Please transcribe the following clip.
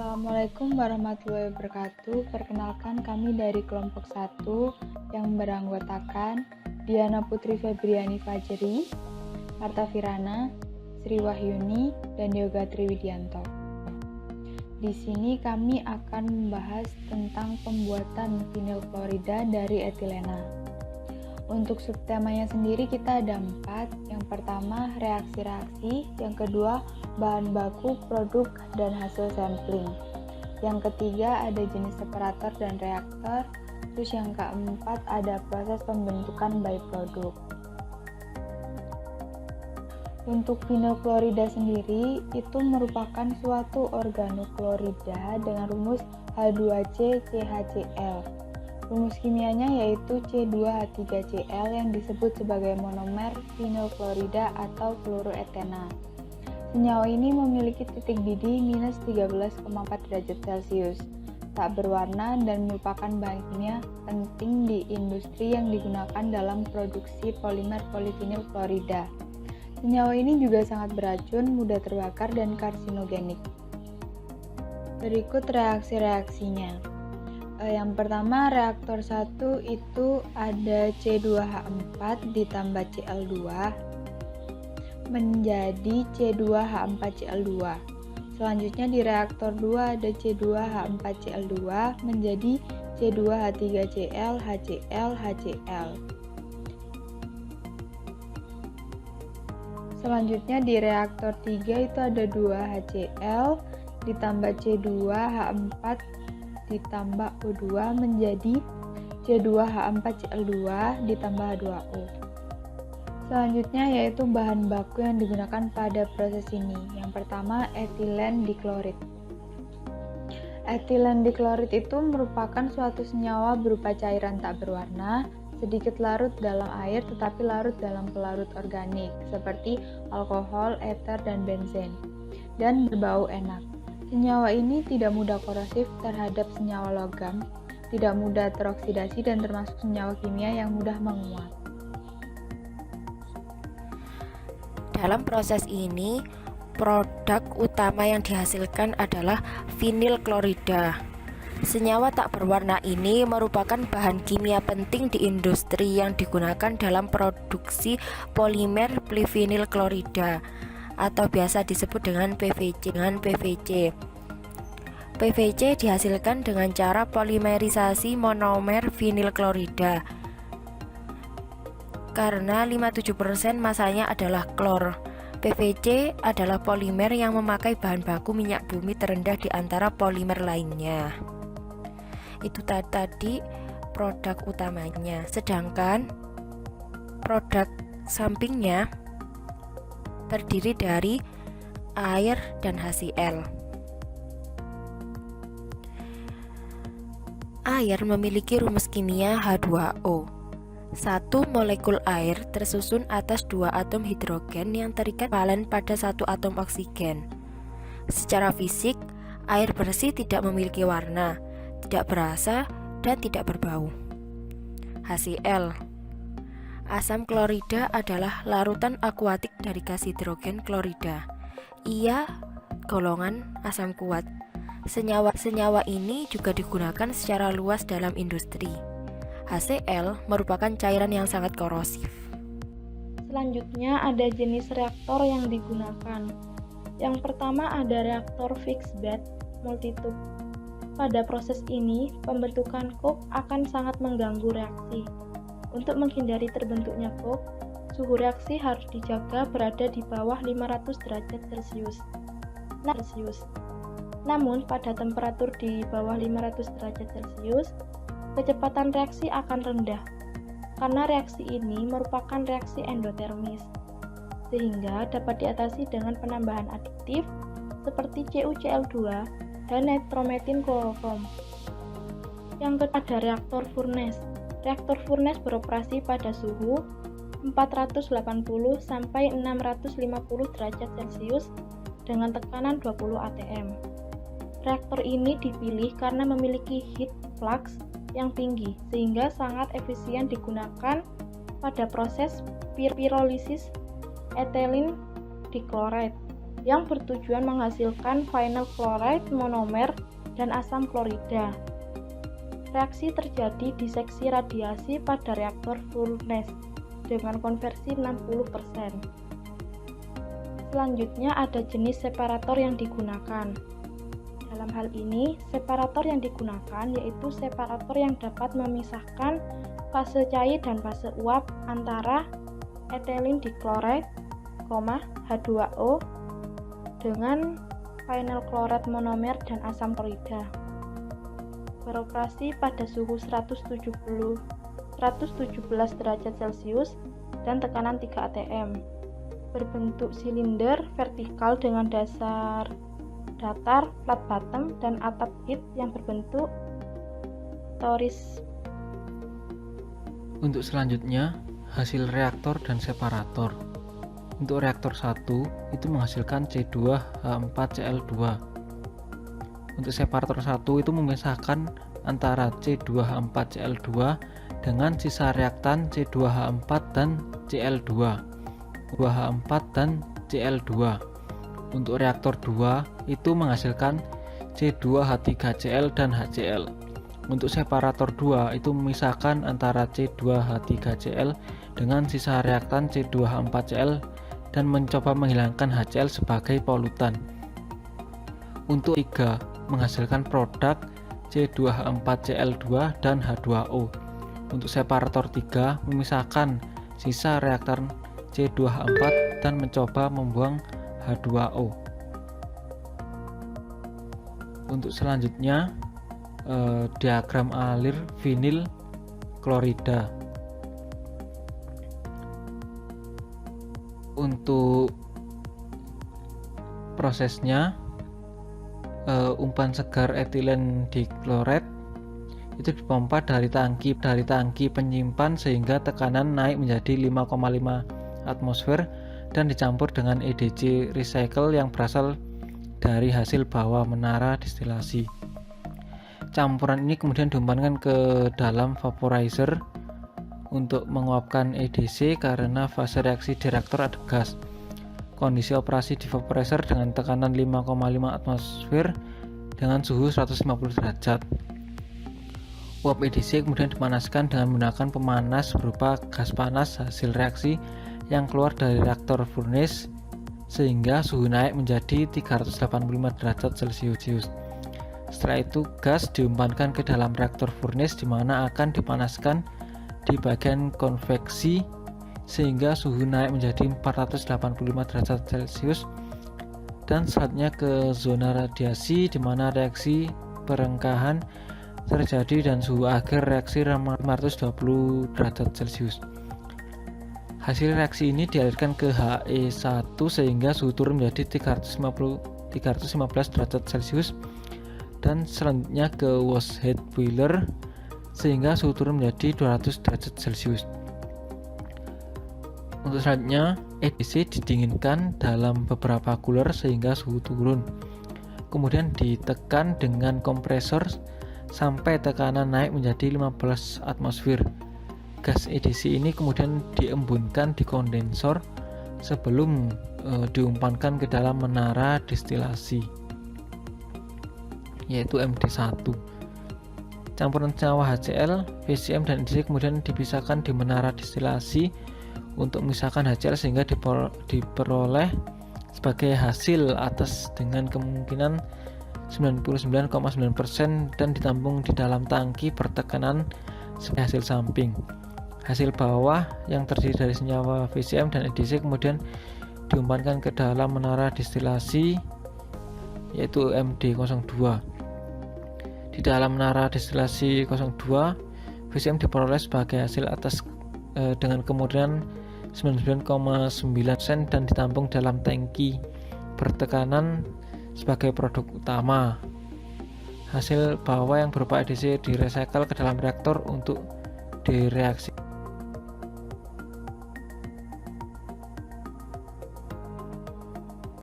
Assalamualaikum warahmatullahi wabarakatuh. Perkenalkan, kami dari kelompok 1 yang beranggotakan Diana Putri Febriani Fajri, Marta Firana, Sri Wahyuni, dan Yoga Triwidianto. Di sini kami akan membahas tentang pembuatan vinil klorida dari etilena. Untuk subtemanya sendiri kita ada 4. Yang pertama, reaksi-reaksi. Yang kedua, bahan baku, produk, dan hasil sampling. Yang ketiga, ada jenis separator dan reaktor. Terus yang keempat, ada proses pembentukan byproduct. Untuk vinil klorida sendiri, itu merupakan suatu organoklorida dengan rumus H2C-CHCl. Rumus kimianya yaitu C2H3Cl yang disebut sebagai monomer vinil klorida atau fluoroetena. Senyawa ini memiliki titik didih minus 13,4 derajat Celcius, tak berwarna dan merupakan bahan kimia penting di industri yang digunakan dalam produksi polimer polivinil klorida. Senyawa ini juga sangat beracun, mudah terbakar, dan karsinogenik. Berikut reaksi-reaksinya. Yang pertama, reaktor 1 itu ada C2H4 ditambah Cl2 menjadi C2H4Cl2. Selanjutnya di reaktor 2 ada C2H4Cl2 menjadi C2H3Cl, HCl, HCl. Selanjutnya di reaktor 3 itu ada 2HCl ditambah C2H4 ditambah O2 menjadi C2H4Cl2 ditambah H2O. Selanjutnya yaitu bahan baku yang digunakan pada proses ini. Yang pertama, etilen diklorid. Etilen diklorid itu merupakan suatu senyawa berupa cairan tak berwarna, sedikit larut dalam air tetapi larut dalam pelarut organik seperti alkohol, eter, dan benzen, dan berbau enak. Senyawa ini tidak mudah korosif terhadap senyawa logam, tidak mudah teroksidasi, dan termasuk senyawa kimia yang mudah menguap. Dalam proses ini, produk utama yang dihasilkan adalah vinil klorida. Senyawa tak berwarna ini merupakan bahan kimia penting di industri yang digunakan dalam produksi polimer polivinil klorida atau biasa disebut dengan PVC. PVC dihasilkan dengan cara polimerisasi monomer vinil klorida. Karena 57% masanya adalah klor, PVC adalah polimer yang memakai bahan baku minyak bumi terendah di antara polimer lainnya. Itu tadi produk utamanya. Sedangkan produk sampingnya terdiri dari air dan HCl. Air memiliki rumus kimia H2O. Satu molekul air tersusun atas 2 atom hidrogen yang terikat valen pada 1 atom oksigen. Secara fisik, air bersih tidak memiliki warna, tidak berasa, dan tidak berbau. HCl. Asam klorida adalah larutan akuatik dari gas hidrogen klorida. Ia golongan asam kuat. Senyawa ini juga digunakan secara luas dalam industri. HCl merupakan cairan yang sangat korosif. Selanjutnya ada jenis reaktor yang digunakan. Yang pertama ada reaktor fixed bed multitube. Pada proses ini, pembentukan coke akan sangat mengganggu reaksi. Untuk menghindari terbentuknya coke, suhu reaksi harus dijaga berada di bawah 500 derajat Celcius. Namun, pada temperatur di bawah 500 derajat Celcius, kecepatan reaksi akan rendah, karena reaksi ini merupakan reaksi endotermis, sehingga dapat diatasi dengan penambahan adiktif seperti CuCl2 dan nitrometin kloroform. Yang kedua ada reaktor furnace. Reaktor furnace beroperasi pada suhu 480 sampai 650 derajat Celcius dengan tekanan 20 atm. Reaktor ini dipilih karena memiliki heat flux yang tinggi sehingga sangat efisien digunakan pada proses pirolisis ethylene dichloride yang bertujuan menghasilkan vinyl chloride monomer dan asam klorida. Reaksi terjadi di seksi radiasi pada reaktor furnace dengan konversi 60%. Selanjutnya ada jenis separator yang digunakan. Dalam hal ini, separator yang digunakan yaitu separator yang dapat memisahkan fase cair dan fase uap antara ethylene dichloride, H2O dengan vinyl chloride monomer dan asam klorida. Beroperasi pada suhu 117 derajat Celcius dan tekanan 3 atm. Berbentuk silinder vertikal dengan dasar datar, flat bottom, dan atap heat yang berbentuk toris. Untuk selanjutnya, hasil reaktor dan separator. Untuk reaktor 1 itu menghasilkan C2H4Cl2. Untuk separator 1 itu memisahkan antara C2H4Cl2 dengan sisa reaktan C2H4 dan Cl2, 2H4 dan Cl2. Untuk reaktor 2 itu menghasilkan C2H3Cl dan HCl. Untuk separator 2 itu memisahkan antara C2H3Cl dengan sisa reaktan C2H4Cl dan mencoba menghilangkan HCl sebagai polutan. Untuk 3 menghasilkan produk C2H4Cl2 dan H2O. Untuk separator 3 memisahkan sisa reaktan C2H4 dan mencoba membuang H2O. Untuk selanjutnya diagram alir vinil klorida. Untuk prosesnya, umpan segar etilen dichloride itu dipompa dari tangki penyimpan sehingga tekanan naik menjadi 5,5 atmosfer dan dicampur dengan EDC recycle yang berasal dari hasil bawah menara distilasi. Campuran ini kemudian diumpankan ke dalam vaporizer untuk menguapkan EDC karena fase reaksi di reaktor ada gas. Kondisi operasi di vaporizer dengan tekanan 5,5 atmosfer dengan suhu 150 derajat. Uap EDC kemudian dipanaskan dengan menggunakan pemanas berupa gas panas hasil reaksi yang keluar dari reaktor furnace sehingga suhu naik menjadi 385 derajat Celcius. Setelah itu gas diumpankan ke dalam reaktor furnace di mana akan dipanaskan di bagian konveksi sehingga suhu naik menjadi 485 derajat Celcius dan selanjutnya ke zona radiasi di mana reaksi perengkahan terjadi dan suhu akhir reaksi 520 derajat Celcius. Hasil reaksi ini dialirkan ke HE1 sehingga suhu turun menjadi 315 derajat Celcius dan selanjutnya ke wash head boiler sehingga suhu turun menjadi 200 derajat Celcius. Untuk selanjutnya, EDC didinginkan dalam beberapa cooler sehingga suhu turun. Kemudian ditekan dengan kompresor sampai tekanan naik menjadi 15 atmosfer. Gas EDC ini kemudian diembunkan di kondensor sebelum diumpankan ke dalam menara distilasi, yaitu MD1. Campuran senyawa HCl, VCM, dan EDC kemudian dipisahkan di menara distilasi untuk memisahkan HCl sehingga diperoleh sebagai hasil atas dengan kemungkinan 99,9% dan ditampung di dalam tangki bertekanan sebagai hasil samping. Hasil bawah yang terdiri dari senyawa VCM dan EDC kemudian diumpankan ke dalam menara distilasi yaitu MD02. Di dalam menara distilasi 02, VCM diperoleh sebagai hasil atas dengan kemungkinan 99,9% dan ditampung dalam tangki bertekanan sebagai produk utama. Hasil bawah yang berupa EDC direcycle ke dalam reaktor untuk direaksi